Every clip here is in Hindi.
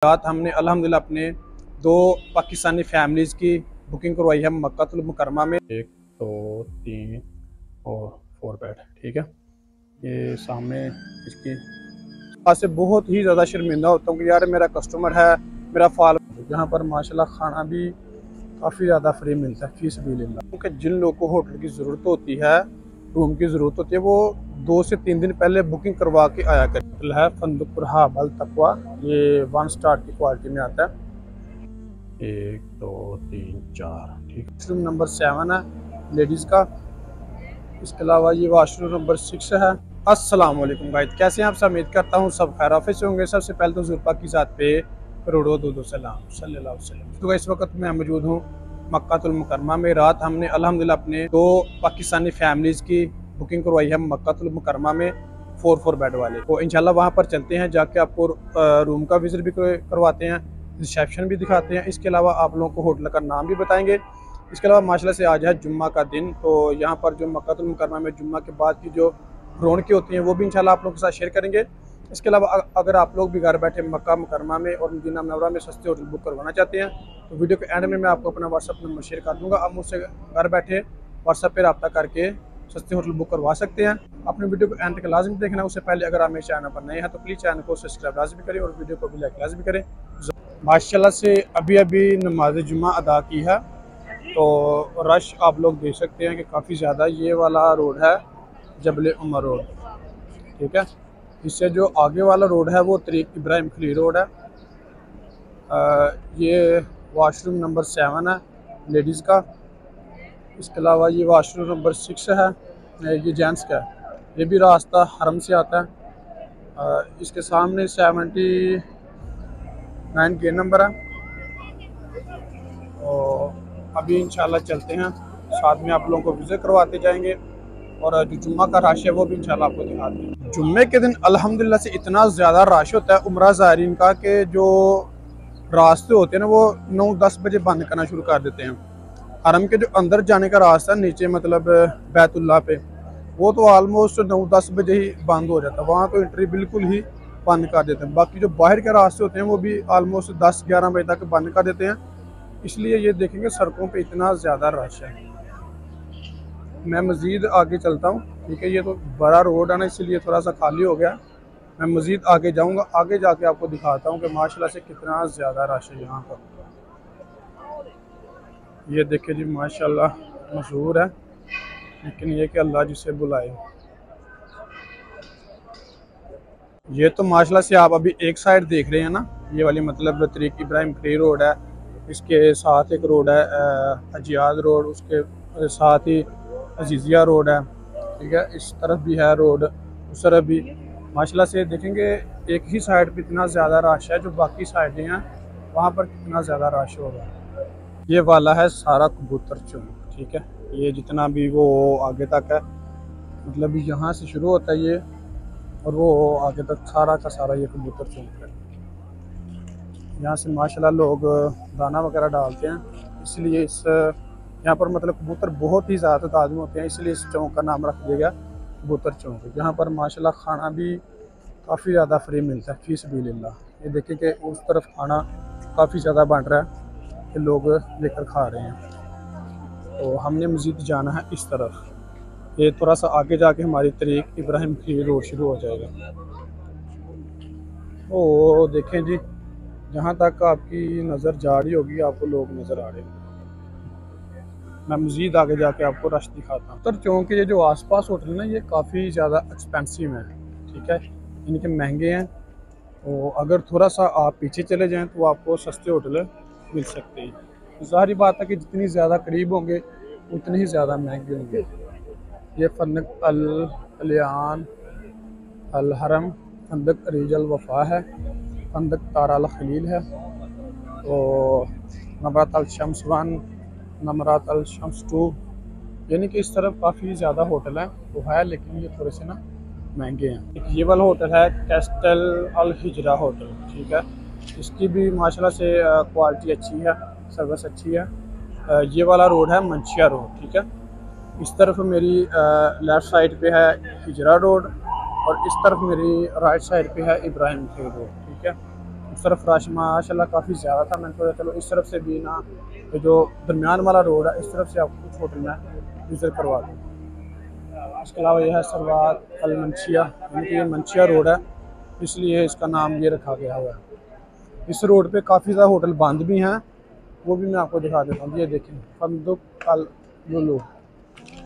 रात हमने अल्हम्दुलिल्लाह अपने 2 पाकिस्तानी फैमिलीज़ की बुकिंग करवाई है मक्कातुल मुकरमा में। 1 2 3 और 4 बेड, ठीक है। ये सामने इसकी आज से बहुत ही ज़्यादा शर्मिंदा होता हूँ कि यार मेरा कस्टमर है, मेरा फाल। यहाँ पर माशाल्लाह खाना भी काफ़ी ज़्यादा फ्री मिलता है, फीस भी लेना। क्योंकि जिन लोगों को होटल की ज़रूरत होती है, रूम की ज़रूरत होती है, वो 2 से 3 दिन पहले बुकिंग करवा के आया करें। होटल है फंदुकुर हाबल तकवा, ये 1 स्टार की क्वालिटी में आता है। 1 2 3 4, ठीक है। वाशरूम नंबर 7 है लेडीज़ का। इसके अलावा ये वाशरूम नंबर 6 है। अस्सलाम वालेकुम गाइस, कैसे हैं आप सब? उम्मीद करता हूँ सब खैर ऑफिस से होंगे। सबसे पहले तो ज़ुल्फा की ज़ात पे करोड़ों दो सलाम सल्लल्लाहु अलैहि वसल्लम। तो इस वक्त मैं मौजूद हूँ मक्कातुल मुकरमा में। रात हमने अल्हम्दुलिल्लाह अपने 2 पाकिस्तानी फैमिलीज़ की बुकिंग करवाई है मक्कातुल मुकरमा में 4 बेड वाले। तो इंशाल्लाह वहाँ पर चलते हैं, जाके आपको रूम का विजिट भी करवाते हैं, रिसेप्शन भी दिखाते हैं। इसके अलावा आप लोगों को होटल का नाम भी बताएंगे। इसके अलावा माशाल्लाह से आज है जुम्मा का दिन, तो यहाँ पर जो मक्कातुल मुकरमा में जुम्मा के बाद की जो रौनकें होती हैं वो भी इंशाल्लाह आप लोगों के साथ शेयर करेंगे। इसके अलावा अगर आप लोग भी घर बैठे मक्का मुकरमा में और मदीना मुनव्वरा में सस्ते होटल बुक करवाना चाहते हैं तो वीडियो के एंड में मैं आपको अपना व्हाट्सअप नंबर शेयर कर दूंगा। आप मुझसे घर बैठे व्हाट्सअप पर रब्ता करके सस्ते होटल बुक करवा सकते हैं। अपने वीडियो को एंड तक लाजमी देखना। उससे पहले अगर आप मेरे चैनल पर नए हैं तो प्लीज़ चैनल को सब्सक्राइब लाजमी करें और वीडियो को भी लाइक लाजमी करें। माशाल्लाह से अभी अभी नमाज जुम्मा अदा की है, तो रश आप लोग देख सकते हैं कि काफ़ी ज़्यादा। ये वाला रोड है जबल उमर रोड, ठीक है। इससे जो आगे वाला रोड है वो तरीक इब्राहिम खलील रोड है। ये वाशरूम नंबर 7 है लेडीज़ का। इसके अलावा ये वाशरूम नंबर 6 है, ये जेंट्स का है। ये भी रास्ता हरम से आता है। इसके सामने 79 गेट नंबर है। और अभी इंशाल्लाह चलते हैं, साथ में आप लोगों को विजिट करवाते जाएंगे और जो जुम्मा का रश है वो भी इंशाल्लाह आपको दिखाते हैं। जुम्मे के दिन अल्हम्दुलिल्लाह से इतना ज़्यादा रश होता है उम्रा ज़ायरीन का कि जो रास्ते होते हैं ना वो 9-10 बजे बंद करना शुरू कर देते हैं। हरम के जो अंदर जाने का रास्ता नीचे मतलब बैतुल्लाह पे, वो तो आलमोस्ट 9-10 बजे ही बंद हो जाता है। वहाँ तो एंट्री बिल्कुल ही बंद कर देते हैं। बाकी जो बाहर के रास्ते होते हैं वो भी आलमोस्ट 10-11 बजे तक बंद कर देते हैं। इसलिए ये देखेंगे सड़कों पे इतना ज़्यादा रश है। मैं मज़ीद आगे चलता हूँ, ठीक है। ये तो बड़ा रोड है ना, इसलिए थोड़ा सा खाली हो गया। मैं मज़ीद आगे जाऊँगा, आगे जाके आपको दिखाता हूँ कि माशाल्लाह से कितना ज़्यादा रश है यहाँ पर। ये देखिए जी, माशाल्लाह मशहूर है, लेकिन ये कि अल्लाह जिसे बुलाए। ये तो माशाल्लाह से आप अभी एक साइड देख रहे हैं ना, ये वाली मतलब तरीक इब्राहिम खलील रोड है। इसके साथ एक रोड है अजियाद रोड, उसके साथ ही अजीज़िया रोड है, ठीक है। इस तरफ भी है रोड, उस तरफ भी। माशाल्लाह से देखेंगे एक ही साइड पे इतना ज़्यादा रश है, जो बाकी साइडें हैं वहाँ पर कितना ज़्यादा रश होगा। ये वाला है सारा कबूतर चौक, ठीक है। ये जितना भी वो आगे तक है, मतलब यहाँ से शुरू होता है ये और वो आगे तक सारा का सारा ये कबूतर चौक है। यहाँ से माशाल्लाह लोग दाना वगैरह डालते हैं, इसलिए इस यहाँ पर मतलब कबूतर बहुत ही ज़्यादा तादाद में होते हैं, इसलिए इस चौक का नाम रख दिया गया कबूतर चौक। यहाँ पर माशाल्लाह खाना भी काफ़ी ज़्यादा फ्री मिलता है, फीस भी लिल्लाह। ये देखिए कि उस तरफ खाना काफ़ी ज़्यादा बन रहा है कि लोग लेकर खा रहे हैं। तो हमने मज़ीद जाना है इस तरफ। ये थोड़ा सा आगे जाके हमारी तरीक इब्राहिम खलील रोड शुरू हो जाएगा। ओ देखें जी, जहाँ तक आपकी नज़र जा रही होगी आपको लोग नज़र आ रहे हैं। मैं मज़ीद आगे जाके आपको रश दिखाता हूँ। तो चौंक ये जो आसपास होटल ना, ये काफ़ी ज़्यादा एक्सपेंसिव हैं, ठीक है, इनके महंगे हैं। तो अगर थोड़ा सा आप पीछे चले जाएं तो आपको सस्ते होटल मिल सकते हैं। ज़ाहिर बात है कि जितनी ज़्यादा करीब होंगे उतने ही ज़्यादा महंगे होंगे। ये फंदक अल कल्याण अल हरम, फंदक रीजल वफ़ा है, फंदक तारा अल खलील है, तो नमरात अल शम्स 1, नमरात अल शम्स 2, यानी कि इस तरफ काफ़ी ज़्यादा होटल हैं तो है, लेकिन ये थोड़े से ना महंगे हैं। एक ये वाला होटल है कैस्टल अल हिजरा होटल, ठीक है। इसकी भी माशाल्लाह से क्वालिटी अच्छी है, सर्विस अच्छी है। ये वाला रोड है मंशिया रोड, ठीक है। इस तरफ मेरी लेफ़्ट साइड पे है हिजरा रोड और इस तरफ मेरी राइट साइड पे है इब्राहिम खलील रोड, ठीक है। उस तरफ रश माशाल्लाह काफ़ी ज़्यादा था। मैंने सोचा चलो इस तरफ से भी ना, तो जो दरमियान वाला रोड है इस तरफ से आपको कुछ होटल में विज़िट करवा दूँ। इसके अलावा यह है सरवात अल मंशिया, यानी कि ये मंशिया रोड है, इसलिए इसका नाम ये रखा गया हुआ है। इस रोड पे काफ़ी ज़्यादा होटल बंद भी हैं, वो भी मैं आपको दिखा देता हूँ। ये देखें फंदुक अल लुलु,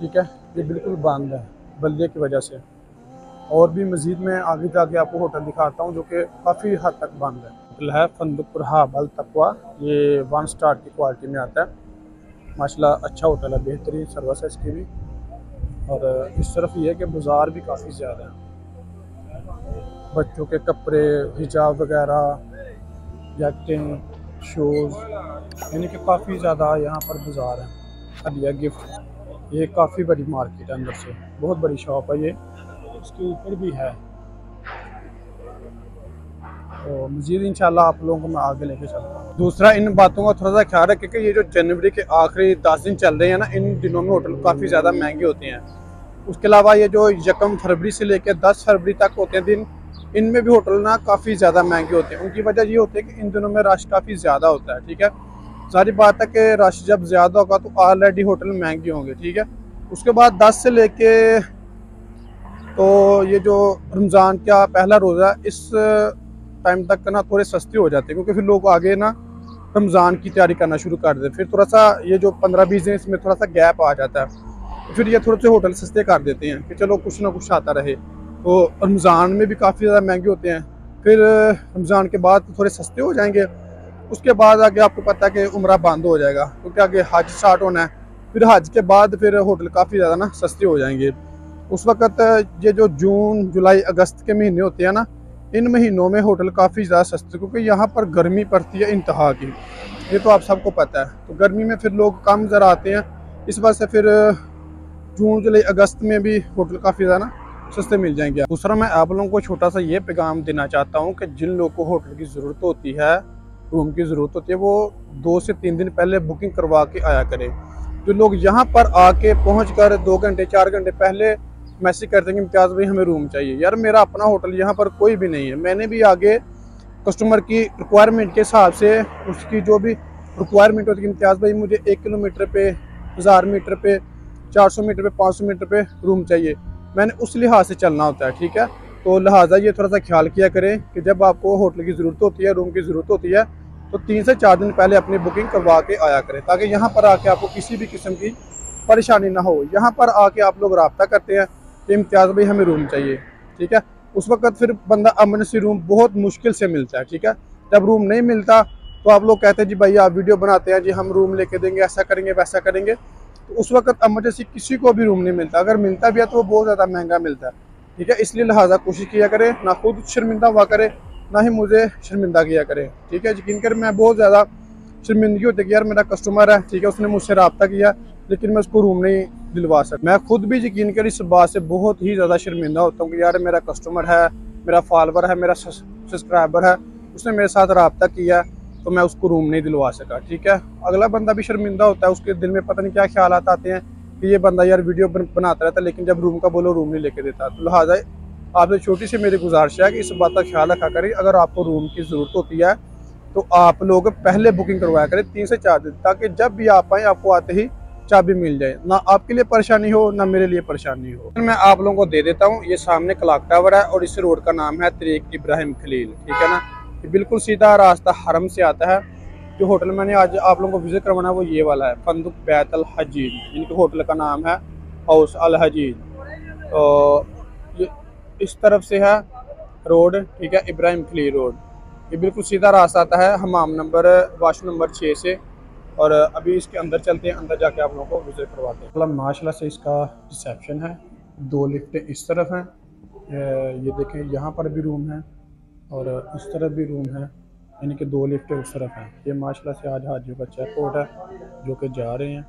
ठीक है, ये बिल्कुल बंद है बल्दिया की वजह से। और भी मज़ीद मैं आगे जाके आपको होटल दिखाता हूँ जो कि काफ़ी हद तक बंद है। होटल है फंदुक रहाब अल तकवा, ये 1 स्टार की क्वालिटी में आता है। माशाल्लाह अच्छा होटल है, बेहतरीन सर्विस है इसकी भी। और इस तरफ ये है कि बाज़ार भी काफ़ी ज़्यादा है, बच्चों के कपड़े, हिजाब वगैरह, जैकेटें, शूज़, यानी कि काफ़ी ज़्यादा यहाँ पर बाज़ार है। हदिया गिफ्ट, ये काफ़ी बड़ी मार्केट है, अंदर से बहुत बड़ी शॉप है ये, उसके ऊपर भी है। तो मज़ीद इंशाल्लाह आप लोगों को मैं आगे लेके चलता हूँ। दूसरा, इन बातों का थोड़ा सा ख्याल रखें कि ये जो जनवरी के आखिरी 10 दिन चल रहे हैं ना, इन दिनों में होटल काफ़ी ज़्यादा महंगे होते हैं। उसके अलावा ये जो 1 फरवरी से लेकर 10 फरवरी तक होते हैं दिन, इनमें भी होटल ना काफ़ी ज़्यादा महंगे होते हैं। उनकी वजह ये होती है कि इन दिनों में रश काफ़ी ज़्यादा होता है, ठीक है। सारी बात है कि रश जब ज़्यादा होगा तो ऑलरेडी होटल महंगे होंगे, ठीक है। उसके बाद 10 से लेके तो ये जो रमज़ान का पहला रोज़ा, इस टाइम तक ना थोड़े सस्ते हो जाते हैं, क्योंकि फिर लोग आगे ना रमज़ान की तैयारी करना शुरू कर देते। फिर थोड़ा सा ये जो 15-20 दिन इसमें थोड़ा सा गैप आ जाता है, फिर ये थोड़े से होटल सस्ते कर देते हैं कि चलो कुछ ना कुछ आता रहे। तो रमज़ान में भी काफ़ी ज़्यादा महंगे होते हैं, फिर रमज़ान के बाद तो थोड़े सस्ते हो जाएंगे। उसके बाद आगे आपको पता है कि उम्रा बंद हो जाएगा, क्योंकि आगे हज स्टार्ट होना है। फिर हज के बाद फिर होटल काफ़ी ज़्यादा ना सस्ते हो जाएंगे। उस वक़्त ये जो जून जुलाई अगस्त के महीने होते हैं ना, इन महीनों में होटल काफ़ी ज़्यादा सस्ते, क्योंकि यहाँ पर गर्मी पड़ती है इंतहा की, ये तो आप सबको पता है। तो गर्मी में फिर लोग कम ज़रा आते हैं, इस वजह से फिर जून जुलाई अगस्त में भी होटल काफ़ी ज़्यादा सस्ते मिल जाएंगे। दूसरा, मैं आप लोगों को छोटा सा ये पैगाम देना चाहता हूँ कि जिन लोगों को होटल की ज़रूरत होती है, रूम की ज़रूरत होती है, वो 2 से 3 दिन पहले बुकिंग करवा के आया करें। जो लोग यहाँ पर आके पहुँच कर 2 घंटे 4 घंटे पहले मैसेज करते हैं कि इम्तियाज़ भाई हमें रूम चाहिए, यार मेरा अपना होटल यहाँ पर कोई भी नहीं है। मैंने भी आगे कस्टमर की रिक्वायरमेंट के हिसाब से, उसकी जो भी रिक्वायरमेंट होती है, इम्तियाज़ भाई मुझे 1 किलोमीटर पे, 1000 मीटर पे, 400 मीटर पे, 500 मीटर पे रूम चाहिए, मैंने उस लिहाज से चलना होता है, ठीक है। तो लिहाजा ये थोड़ा सा ख्याल किया करें कि जब आपको होटल की ज़रूरत होती है, रूम की ज़रूरत होती है, तो 3 से 4 दिन पहले अपनी बुकिंग करवा के आया करें, ताकि यहाँ पर आके आपको किसी भी किस्म की परेशानी ना हो। यहाँ पर आके आप लोग रब्ता करते हैं कि इम्तियाज़ भाई हमें रूम चाहिए, ठीक है। उस वक्त फिर बंदा इमरजेंसी रूम बहुत मुश्किल से मिलता है, ठीक है। जब रूम नहीं मिलता तो आप लोग कहते हैं जी भाई आप वीडियो बनाते हैं जी, हम रूम लेके देंगे, ऐसा करेंगे वैसा करेंगे। तो उस वक्त इमरजेंसी किसी को भी रूम नहीं मिलता, अगर मिलता भी है तो वो बहुत ज़्यादा महंगा मिलता है, ठीक है। इसलिए लिहाजा कोशिश किया करें, ना खुद शर्मिंदा हुआ करे, ना ही मुझे शर्मिंदा किया करें, ठीक है। यकीन कर मैं बहुत ज़्यादा शर्मिंदगी होती है कि यार मेरा कस्टमर है, ठीक है, उसने मुझसे रब्ता किया लेकिन मैं उसको रूम नहीं दिलवा सकता। मैं खुद भी यकीन कर इस बात से बहुत ही ज़्यादा शर्मिंदा होता हूँ कि यार मेरा कस्टमर है, मेरा फॉलोवर है, मेरा सब्सक्राइबर है, उसने मेरे साथ रब्ता किया तो मैं उसको रूम नहीं दिलवा सका, ठीक है। अगला बंदा भी शर्मिंदा होता है, उसके दिल में पता नहीं क्या ख्याल आते हैं कि ये बंदा यार वीडियो बनाता रहता है लेकिन जब रूम का बोलो रूम नहीं लेके देता। तो लिहाजा आपसे छोटी सी मेरी गुजारिश है कि इस बात का ख्याल रखा करें, अगर आपको रूम की ज़रूरत होती है तो आप लोग पहले बुकिंग करवाया करें 3 से 4 दिन, ताकि जब भी आप आएँ आपको आते ही चाबी मिल जाए, ना आपके लिए परेशानी हो ना मेरे लिए परेशानी हो। मैं आप लोगों को दे देता हूँ, ये सामने क्लॉक टावर है और इस रोड का नाम है तरीक इब्राहिम खलील, ठीक है ना। ये बिल्कुल सीधा रास्ता हरम से आता है। जो होटल मैंने आज आप लोगों को विजिट करवाना है वो ये वाला है, फंदुक बैत अल हजीज, इनके होटल का नाम है हाउस अल हजीज। तो ये इस तरफ से है रोड, ठीक है, इब्राहिम खलील रोड। ये बिल्कुल सीधा रास्ता आता है हमाम नंबर वाशरूम नंबर 6 से। और अभी इसके अंदर चलते हैं, अंदर जाके आप लोगों को विजिट करवाते हैं। मतलब माशाल्लाह से इसका रिसेप्शन है, 2 लिफ्टें इस तरफ हैं, ये देखें यहाँ पर भी रूम है और इस तरफ भी रूम है, यानी कि 2 लिफ्टें उस तरफ हैं। ये माशाल्लाह से आज हाजियों का चेकआउट है जो कि जा रहे हैं।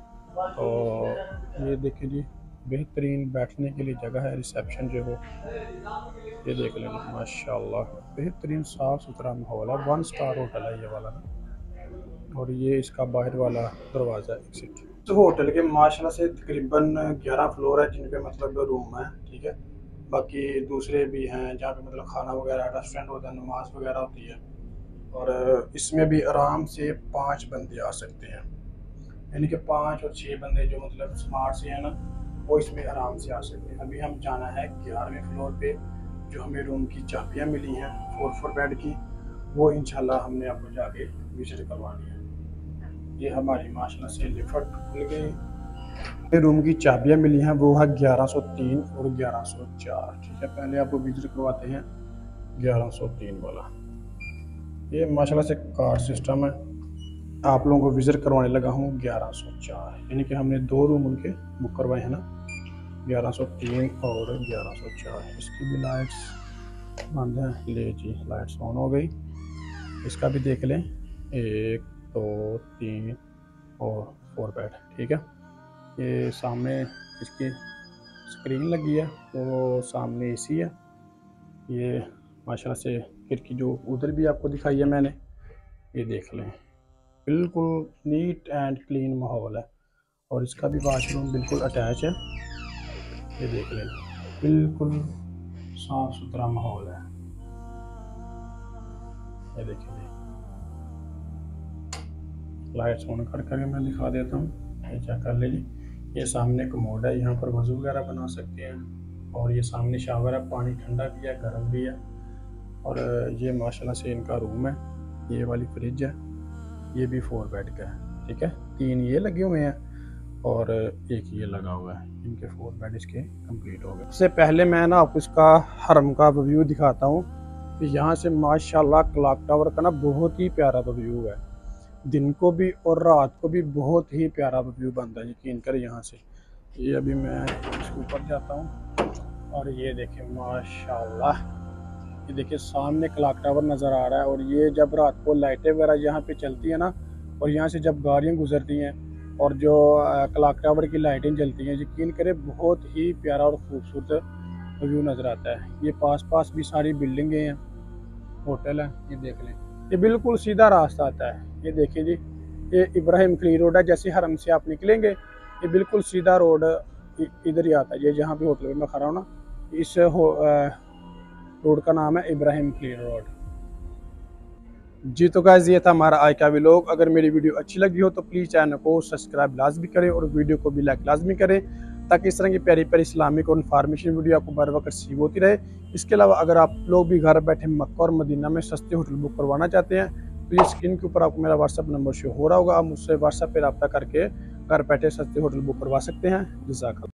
और ये देखें जी, बेहतरीन बैठने के लिए जगह है, रिसेप्शन जो हो ये देख लें माशाल्लाह, बेहतरीन साफ़ सुथरा माहौल है, 1 स्टार होटल है ये वाला ना। और ये इसका बाहर वाला दरवाज़ा एग्जिट। तो होटल के माशाल्लाह से तकरीबन 11 फ्लोर है जिन पे मतलब रूम है, ठीक है। बाकी दूसरे भी हैं जहाँ पे मतलब खाना वगैरह रेस्टोरेंट होता है, नमाज वगैरह होती है। और इसमें भी आराम से 5 बंदे आ सकते हैं, यानी कि 5 और 6 बंदे जो मतलब स्मार्ट से हैं ना, वो इसमें आराम से आ सकते हैं। अभी हम जाना है 11वें फ्लोर पे, जो हमें रूम की चाबियाँ मिली हैं 4 बेड की, वो इंशाल्लाह हमने आपको जाके विजिट करवानी है। ये हमारी माशाल्लाह से लिफ्ट खुल गई। रूम की चाबियाँ मिली हैं, वो है 1103 और 1104। ठीक है, पहले आपको विजिट करवाते हैं 1103 वाला। ये माशाल्लाह से कार्ड सिस्टम है। आप लोगों को विजिट करवाने लगा हूँ 1104, यानी कि हमने 2 रूम उनके बुक करवाए हैं ना, 1103 और 1104। इसकी भी लाइट्स बंद हैं, ले जी लाइट्स ऑन हो गई। इसका भी देख लें, 1 2 3 और 4 बेड। ठीक है, ये सामने इसकी स्क्रीन लगी है, वो सामने एसी है। ये माशाल्लाह से खिड़की जो उधर भी आपको दिखाई है मैंने, ये देख लें, बिल्कुल नीट एंड क्लीन माहौल है। और इसका भी वाशरूम बिल्कुल अटैच है, ये देख लें, बिल्कुल साफ सुथरा माहौल है। ये देखिए, लाइट्स ऑन करके मैं दिखा देता हूँ, ये चेक कर लीजिए। ये सामने कमोड है, यहाँ पर वज़ू वगैरह बना सकते हैं। और ये सामने शावर है, पानी ठंडा भी है गर्म भी है। और ये माशाल्लाह से इनका रूम है। ये वाली फ्रिज है, ये भी 4 बेड का है। ठीक है, 3 ये लगे हुए हैं और एक ये लगा हुआ है। इनके 4 बेड इसके कंप्लीट हो गए। इससे पहले मैं ना आपको इसका हरम का व्यू दिखाता हूँ कि यहाँ से माशाल्लाह क्लॉक टावर का ना बहुत ही प्यारा व्यू है। दिन को भी और रात को भी बहुत ही प्यारा व्यू बनता है, यकीन करें। यहाँ से ये अभी मैं इसके ऊपर जाता हूँ और ये देखिए माशाल्लाह, ये देखिए सामने क्लॉक टावर नज़र आ रहा है। और ये जब रात को लाइटें वगैरह यहाँ पे चलती है ना, और यहाँ से जब गाड़ियाँ गुजरती हैं और जो क्लॉक टावर की लाइटें जलती हैं, यकीन करें बहुत ही प्यारा और ख़ूबसूरत व्यू नज़र आता है। ये पास भी सारी बिल्डिंगें हैं, होटल है। ये देख लें, ये बिल्कुल सीधा रास्ता आता है। ये देखिए जी, ये इब्राहिम खलील रोड है। जैसे हरम से आप निकलेंगे, ये बिल्कुल सीधा रोड इधर ही आता है। ये जहाँ भी होटल में मैं खड़ा हूँ ना, इस रोड का नाम है इब्राहिम खलील रोड। जी तो गाइस, ये था हमारा आज का व्लॉग। अगर मेरी वीडियो अच्छी लगी हो तो प्लीज़ चैनल को सब्सक्राइब लाजमी करें और वीडियो को भी लाइक लाजमी करें, ताकि इस तरह की प्यारी प्यारी इस्लामिक और इन्फॉर्मेशन वीडियो आपको बर वक्त रिसीव होती रहे। इसके अलावा अगर आप लोग भी घर बैठे मक्का और मदीना में सस्ते होटल बुक करवाना चाहते हैं, तो ये स्क्रीन के ऊपर आपको मेरा व्हाट्सअप नंबर शो हो रहा होगा। आप मुझसे व्हाट्सअप पर रब्ता करके घर बैठे सस्ते होटल बुक करवा सकते हैं। जज़ाकल्लाह।